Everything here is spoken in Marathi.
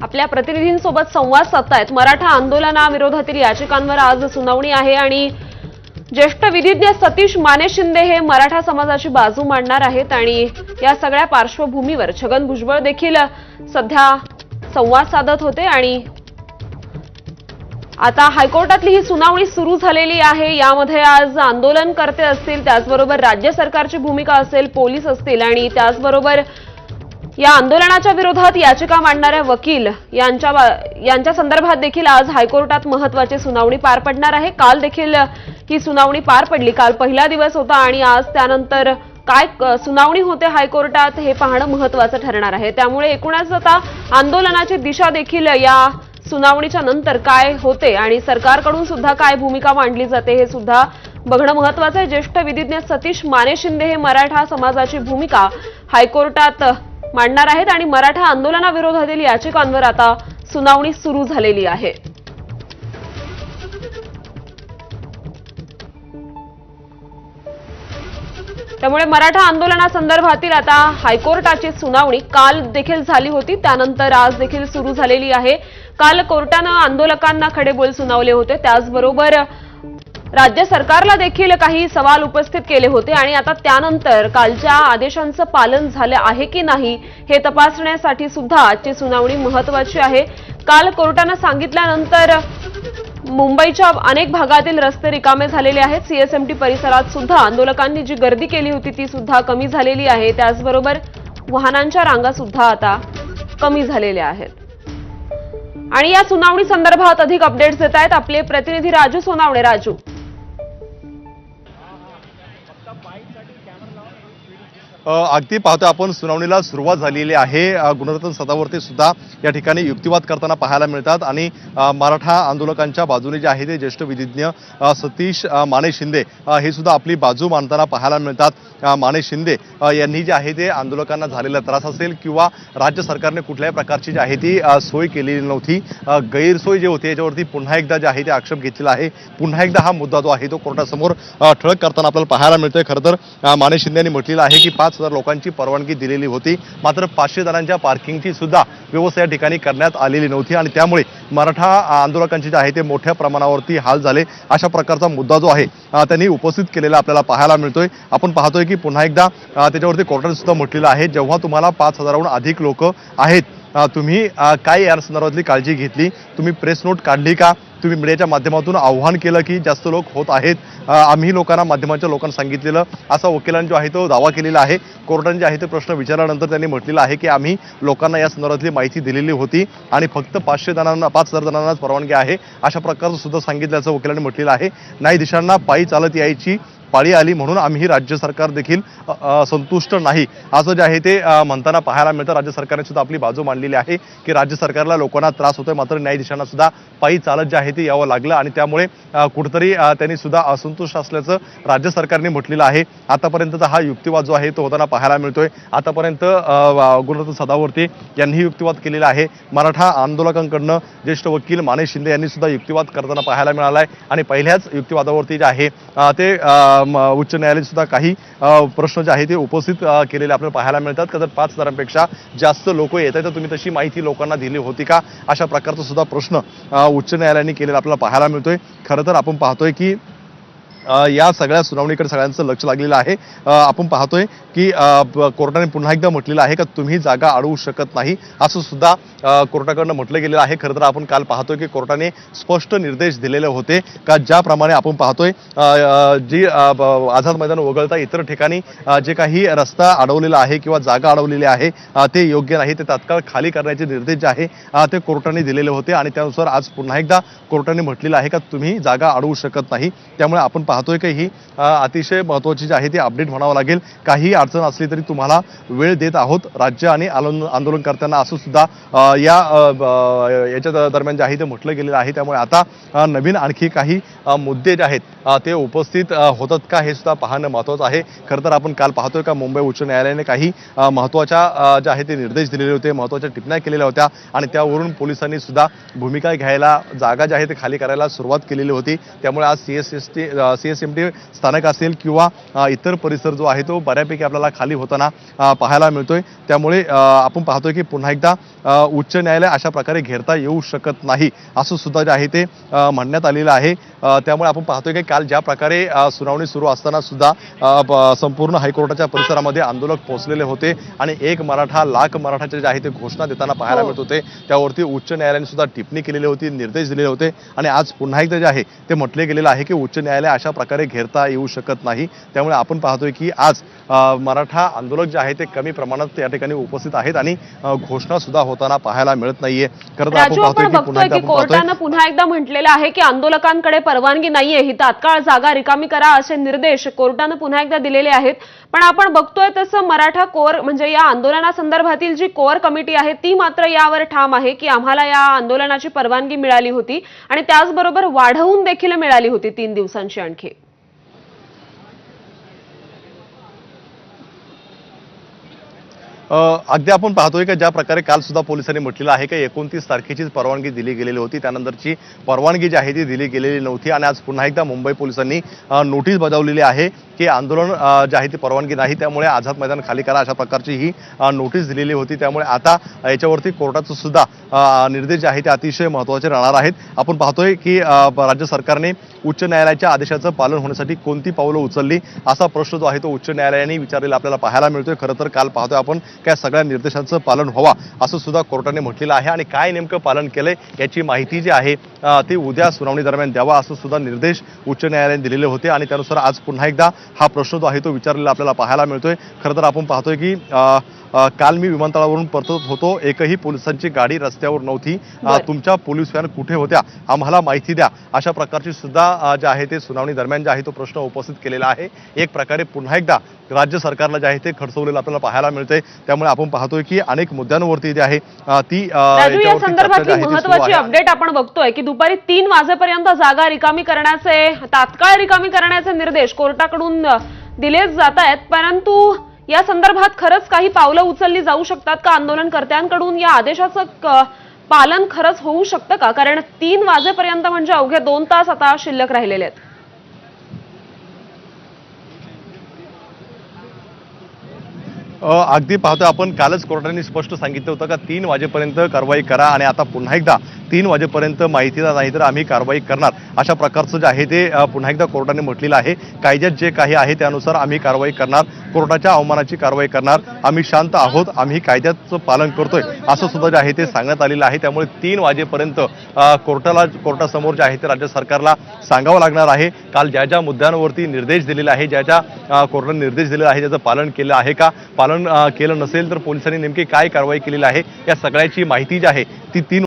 आपल्या प्रतिनिधींसोबत संवाद साधतायत। मराठा आंदोलनाविरोधातील याचिकांवर आज सुनावणी आहे आणि ज्येष्ठ विधिज्ञ सतीश माने शिंदे हे मराठा समाजाची बाजू मांडणार आहेत आणि या सगळ्या पार्श्वभूमीवर छगन भुजबळ देखील सध्या संवाद साधत होते आणि आता हायकोर्टातली ही सुनावणी सुरू झालेली आहे। यामध्ये आज आंदोलनकर्ते असतील, त्याचबरोबर राज्य सरकारची भूमिका असेल, पोलीस असतील आणि त्याचबरोबर या आंदोलनाच्या विरोधात याचिका मांडणाऱ्या वकील यांच्या संदर्भात देखील आज हायकोर्टात महत्त्वाची सुनावणी पार पडणार आहे। काल देखील ही सुनावणी पार पडली। काल पहिला दिवस होता आणि आज त्यानंतर काय सुनावणी होते हायकोर्टात हे पाहणं महत्त्वाचं ठरणार आहे। त्यामुळे एकूणच आता आंदोलनाची दिशा देखील या सुनावणीच्या नंतर काय होते आणि सरकारकडून सुद्धा काय भूमिका मांडली जाते हे सुद्धा बघणं महत्त्वाचं आहे। ज्येष्ठ विधिज्ञ सतीश माने शिंदे हे मराठा समाजाची भूमिका हायकोर्टात मांडणार आहेत आणि मराठा आंदोलनाविरोधातील याचिकांवर आता सुनावणी सुरू झालेली आहे। त्यामुळे मराठा आंदोलनासंदर्भातील आता हायकोर्टाची सुनावणी काल देखील झाली होती, त्यानंतर आज देखील सुरू झालेली आहे। काल कोर्टानं आंदोलकांना खडेबोल सुनावले होते, त्याचबरोबर राज्य सरकारला देखील काही सवाल उपस्थित केले होते आणि आता त्यानंतर कालच्या आदेशांचं पालन झालं आहे की नाही हे तपासण्यासाठी सुद्धा आजची सुनावणी महत्त्वाची आहे। काल कोर्टानं सांगितल्यानंतर मुंबईच्या अनेक भागातील रस्ते रिकामे झालेले आहेत। सीएसएमटी परिसरात सुद्धा आंदोलकांनी जी गर्दी केली होती ती सुद्धा कमी झालेली आहे, त्याचबरोबर वाहनांच्या रांगा सुद्धा आता कमी झालेल्या आहेत। आणि या सुनावणी संदर्भात अधिक अपडेट्स देत आहेत आपले प्रतिनिधी राजू सोनावणे। राजू, अगदी पाहतोय आपण सुनावणीला सुरुवात झालेली आहे। गुणरत्न सदावर्ती सुद्धा या ठिकाणी युक्तिवाद करताना पाहायला मिळतात आणि मराठा आंदोलकांच्या बाजूने जे आहे ते ज्येष्ठ विधिज्ञ सतीश माने शिंदे हे सुद्धा आपली बाजू मांडताना पाहायला मिळतात। माने शिंदे यांनी जे आहे ते आंदोलकांना झालेला त्रास असेल किंवा राज्य सरकारने कुठल्याही प्रकारची जी आहे ती सोय केलेली नव्हती, गैरसोय जे होती याच्यावरती पुन्हा एकदा जे आहे ते आक्षेप घेतलेला आहे। पुन्हा एकदा हा मुद्दा जो आहे तो कोर्टासमोर ठळक करताना आपल्याला पाहायला मिळतोय। खरं तर माने शिंदे यांनी म्हटलेलं आहे की 5,000 लोकांची परवानगी दिलेली होती, मात्र 500 जणांच्या पार्किंगची सुद्धा व्यवस्था या ठिकाणी करण्यात आलेली नव्हती आणि त्यामुळे मराठा आंदोलकांचे जे आहे ते मोठ्या प्रमाणावरती हाल झाले, अशा प्रकारचा मुद्दा जो आहे त्यांनी उपस्थित केलेला आपल्याला पाहायला मिळतोय। आपण पाहतोय की पुन्हा एकदा त्याच्यावरती कोर्टाने सुद्धा म्हटलेलं आहे, जेव्हा तुम्हाला 5,000हून अधिक लोक आहेत, तुम्ही काय या संदर्भातली काळजी घेतली, तुम्ही प्रेस नोट काढली का, तुम्ही मीडियाच्या माध्यमातून आव्हान केलं की जास्त लोक होत आहेत, आम्ही लोकांना माध्यमांच्या लोकांना सांगितलेलं, असा वकिलांनी जो आहे तो दावा केलेला आहे। कोर्टाने जे आहे ते प्रश्न विचारल्यानंतर त्यांनी म्हटलेलं आहे की आम्ही लोकांना या संदर्भातली माहिती दिलेली होती आणि फक्त 5,000 जणांनाच परवानगी आहे, अशा प्रकारचं सुद्धा सांगितल्याचं वकिलांनी म्हटलेलं आहे। न्यायाधीशांना पायी चालत यायची पाळी आली म्हणून आम्ही राज्य सरकार देखील संतुष्ट नाही, असं जे आहे ते म्हणताना पाहायला मिळतं। राज्य सरकारने सुद्धा आपली बाजू मांडलेली आहे की राज्य सरकारला लोकांना त्रास होतोय, मात्र न्यायाधीशांना सुद्धा पायी चालत जे आहे ते यावं लागलं आणि त्यामुळे कुठेतरी त्यांनी सुद्धा असंतुष्ट असल्याचं राज्य सरकारने म्हटलेलं आहे। आतापर्यंतचा हा युक्तिवाद जो आहे तो होताना पाहायला मिळतोय। आतापर्यंत गुणरत्न सदावर्ती यांनी युक्तिवाद केलेला आहे। मराठा आंदोलकांकडनं ज्येष्ठ वकील माने शिंदे यांनी सुद्धा युक्तिवाद करताना पाहायला मिळाला आहे आणि पहिल्याच युक्तिवादावरती जे आहे ते उच्च न्यायालयाने सुद्धा काही प्रश्न जे आहे ते उपस्थित केलेले आपल्याला पाहायला मिळतात। का जर 5,000पेक्षा जास्त लोक येत आहेत तर तुम्ही तशी माहिती लोकांना दिली होती का, अशा प्रकारचा सुद्धा प्रश्न उच्च न्यायालयाने केलेला आपल्याला पाहायला मिळतोय। खरं तर आपण पाहतोय की या सगळ्या सुनावणीकडे सगळ्यांचं लक्ष लागलेलं आहे। आपण पाहतोय की कोर्टाने पुन्हा एकदा म्हटलेलं आहे का तुम्ही जागा अडवू शकत नाही, असं सुद्धा कोर्टाकडनं म्हटलं गेलेलं आहे। खरं तर आपण काल पाहतोय की कोर्टाने स्पष्ट निर्देश दिलेले होते का ज्याप्रमाणे आपण पाहतोय जी आझाद मैदान वगळता इतर ठिकाणी जे काही रस्ता अडवलेला आहे किंवा जागा अडवलेली आहे ते योग्य नाही, ते तात्काळ खाली करण्याचे निर्देश जे आहे ते कोर्टाने दिलेले होते आणि त्यानुसार आज पुन्हा एकदा कोर्टाने म्हटलेलं आहे का तुम्ही जागा अडवू शकत नाही। त्यामुळे आपण पाहतोय की ही अतिशय महत्त्वाची जी आहे ती अपडेट म्हणावं लागेल। काही अडचण असली तरी तुम्हाला वेळ देत आहोत राज्य आणि आंदोलनकर्त्यांना, असं सुद्धा याच्या दरम्यान जे आहे ते म्हटलं गेलेलं आहे। त्यामुळे आता नवीन आणखी काही मुद्दे जे आहेत ते उपस्थित होतात का हे सुद्धा पाहणं महत्त्वाचं आहे। खरं तर आपण काल पाहतोय का मुंबई उच्च न्यायालयाने काही महत्त्वाच्या जे आहे ते निर्देश दिलेले होते, महत्त्वाच्या टिप्पण्या केलेल्या होत्या आणि त्यावरून पोलिसांनी सुद्धा भूमिका घ्यायला, जागा जे आहे ते खाली करायला सुरुवात केलेली होती। त्यामुळे आज CSMT स्थानक असेल किंवा इतर परिसर जो आहे तो बऱ्यापैकी आपल्याला खाली होताना पाहायला मिळतोय। त्यामुळे आपण पाहतोय की पुन्हा एकदा उच्च न्यायालय अशा प्रकारे घेरता येऊ शकत नाही असं सुद्धा जे आहे ते म्हणण्यात आलेलं आहे। त्यामुळे आपण पाहतोय की काल ज्या प्रकारे सुनावणी सुरू असताना सुद्धा संपूर्ण हायकोर्टाच्या परिसरामध्ये आंदोलक पोहोचलेले होते आणि एक मराठा लाख मराठाचे जे आहे ते घोषणा देताना पाहायला मिळत होते। त्यावरती उच्च न्यायालयाने सुद्धा टिप्पणी केलेली होती, निर्देश दिलेले होते आणि आज पुन्हा एकदा जे आहे ते म्हटले गेलेलं आहे की उच्च न्यायालय अशा प्रकारे घेरता येऊ शकत नाही। त्यामुळे आपण पाहतोय की आज मराठा आंदोलक जे आहे ते कमी प्रमाणात या ठिकाणी उपस्थित आहेत आणि घोषणा सुद्धा होताना पाहायला मिळत नाहीये। खरं तर आपण पाहतोय की कोर्टानं पुन्हा एकदा म्हटलेलं आहे की आंदोलकांकडे परवानगी नाहीये, ही तात्काळ जागा रिकामी करा असे निर्देश कोर्टानं पुन्हा एकदा दिलेले आहेत। पण आपण बघतोय तसं मराठा कोर म्हणजे या आंदोलनासंदर्भातील जी कोर कमिटी आहे ती मात्र यावर ठाम आहे की आम्हाला या आंदोलनाची परवानगी मिळाली होती आणि त्याचबरोबर वाढवून देखील मिळाली होती 3 दिवसांची आणखी। अगदी आपण पाहतोय की ज्या प्रकारे काल सुद्धा पोलिसांनी म्हटलेलं आहे की 29 तारखेचीच परवानगी दिली गेलेली होती, त्यानंतरची परवानगी जी आहे ती दिली गेलेली नव्हती आणि आज पुन्हा एकदा मुंबई पोलिसांनी नोटीस बजावलेली आहे की आंदोलन जे आहे ती परवानगी नाही, त्यामुळे आझाद मैदान खाली करा अशा प्रकारची ही नोटीस दिलेली होती। त्यामुळे आता याच्यावरती कोर्टाचं सुद्धा निर्देश जे आहे ते अतिशय महत्त्वाचे राहणार आहेत। आपण पाहतोय की राज्य सरकारने उच्च न्यायालयाच्या आदेशाचं पालन होण्यासाठी कोणती पावलं उचलली असा प्रश्न जो आहे तो उच्च न्यायालयाने विचारलेला आपल्याला पाहायला मिळतोय। खरं तर काल पाहतोय आपण त्या सगळ्या निर्देशांचं पालन व्हावा असं सुद्धा कोर्टाने म्हटलेलं आहे आणि काय नेमकं पालन केलंय याची माहिती जी आहे ती उद्या सुनावणी दरम्यान द्यावा असं सुद्धा निर्देश उच्च न्यायालयाने दिलेले होते आणि त्यानुसार आज पुन्हा एकदा हा प्रश्न जो आहे तो विचारलेला आपल्याला पाहायला मिळतोय। खरं तर आपण पाहतोय की काल मी विमानतळावरून परतत होतो, एकही पोलिसांची गाडी रस्त्यावर नव्हती, तुमच्या पोलीस व्हॅन कुठे होत्या आम्हाला माहिती द्या अशा प्रकारची सुद्धा जे आहे ते सुनावणी दरम्यान जे आहे तो प्रश्न उपस्थित केलेला आहे। एक प्रकारे पुन्हा एकदा राज्य सरकारला जे आहे ते खडसवलेलं आपल्याला पाहायला मिळतंय। त्यामुळे आपण पाहतोय की अनेक मुद्द्यांवरती जे आहे ती या संदर्भातली महत्त्वाची अपडेट आपण बघतोय की दुपारी 3 वाजेपर्यंत जागा रिकामी करण्याचे तात्काळ रिकामी करण्याचे निर्देश कोर्टाकडून दिले जात आहेत, परंतु या संदर्भात खरंच काही पावलं उचलली जाऊ शकतात का? आंदोलनकर्त्यांकडून या आदेशाचं पालन खरंच होऊ शकतं का? कारण 3 वाजेपर्यंत म्हणजे अवघे 2 तास आता शिल्लक राहिलेले आहेत। अगदी पाहतोय आपण कालच कोर्टाने स्पष्ट सांगितलं होतं का 3 वाजेपर्यंत कारवाई करा आणि आता पुन्हा एकदा 3 वाजेपर्यंत माहिती नाही तर आम्ही कारवाई करणार अशा प्रकारचं जे आहे ते पुन्हा एकदा कोर्टाने म्हटलेलं आहे। कायद्यात जे काही आहे त्यानुसार आम्ही कारवाई करणार, कोर्टाच्या अवमानाची कारवाई करणार, आम्ही शांत आहोत, आम्ही कायद्याचं पालन करतोय असं सुद्धा जे आहे ते सांगण्यात आलेलं आहे। त्यामुळे 3 वाजेपर्यंत कोर्टासमोर जे आहे ते राज्य सरकारला सांगावं लागणार आहे। काल ज्या ज्या मुद्द्यांवरती निर्देश दिलेले आहे, ज्या ज्या कोर्टाने निर्देश दिलेला आहे त्याचं पालन केलं आहे का, पालन केलं नसेल तर पोलिसांनी नेमकी काय कारवाई केलेली आहे या सगळ्याची माहिती जी आहे ती 3